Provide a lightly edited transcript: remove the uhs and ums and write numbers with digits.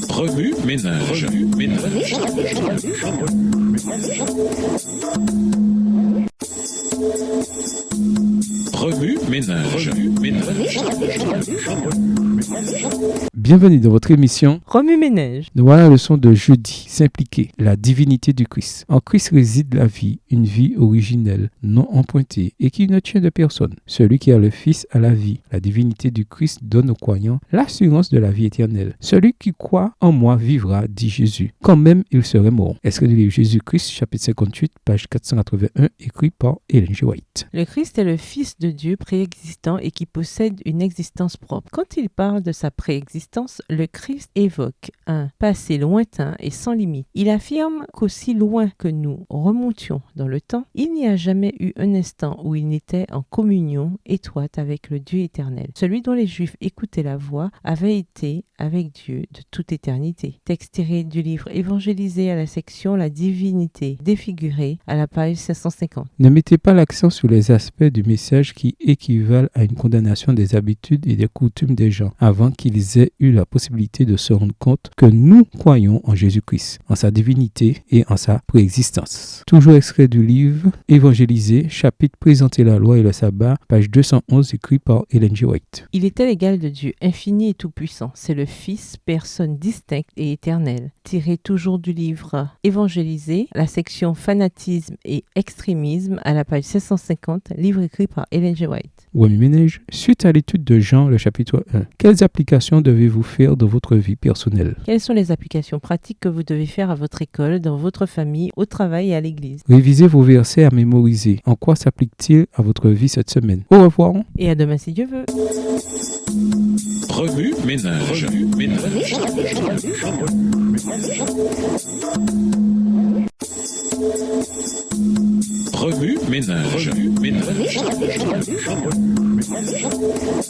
Remue ménage. Remue ménage. Bienvenue dans votre émission Remue-ménage. Nous voilà la leçon de jeudi, s'impliquer, la divinité du Christ. En Christ réside la vie, une vie originelle, non empruntée et qui ne tient de personne. Celui qui a le Fils a la vie. La divinité du Christ donne aux croyants l'assurance de la vie éternelle. Celui qui croit en moi vivra, dit Jésus, quand même il serait mort. Extrait du livre Jésus-Christ, chapitre 58, page 481, écrit par Ellen G. White. Le Christ est le Fils de Dieu préexistant et qui possède une existence propre. Quand il parle de sa préexistence, le Christ évoque un passé lointain et sans limite. Il affirme qu'aussi loin que nous remontions dans le temps, il n'y a jamais eu un instant où il n'était en communion étroite avec le Dieu éternel. Celui dont les Juifs écoutaient la voix avait été avec Dieu de toute éternité. Texte tiré du livre Évangélisé à la section La divinité défigurée à la page 550. Ne mettez pas l'accent sur les aspects du message qui équivalent à une condamnation des habitudes et des coutumes des gens avant qu'ils aient eu la possibilité de se rendre compte que nous croyons en Jésus-Christ, en sa divinité et en sa préexistence. Toujours extrait du livre Évangélisé, chapitre Présenter la loi et le sabbat, page 211, écrit par Ellen G. White. Il était l'égal de Dieu, infini et tout-puissant. C'est le Fils, personne distincte et éternelle. Tiré toujours du livre Évangélisé, la section Fanatisme et extrémisme à la page 750, livre écrit par Ellen G. White. Remue-ménage, suite à l'étude de Jean, le chapitre 1, quelles applications devez-vous faire dans votre vie personnelle? Quelles sont les applications pratiques que vous devez faire à votre école, dans votre famille, au travail et à l'église? Révisez vos versets à mémoriser. En quoi s'applique-t-il à votre vie cette semaine? Au revoir. Et à demain si Dieu veut. Remue ménage. Remue ménage.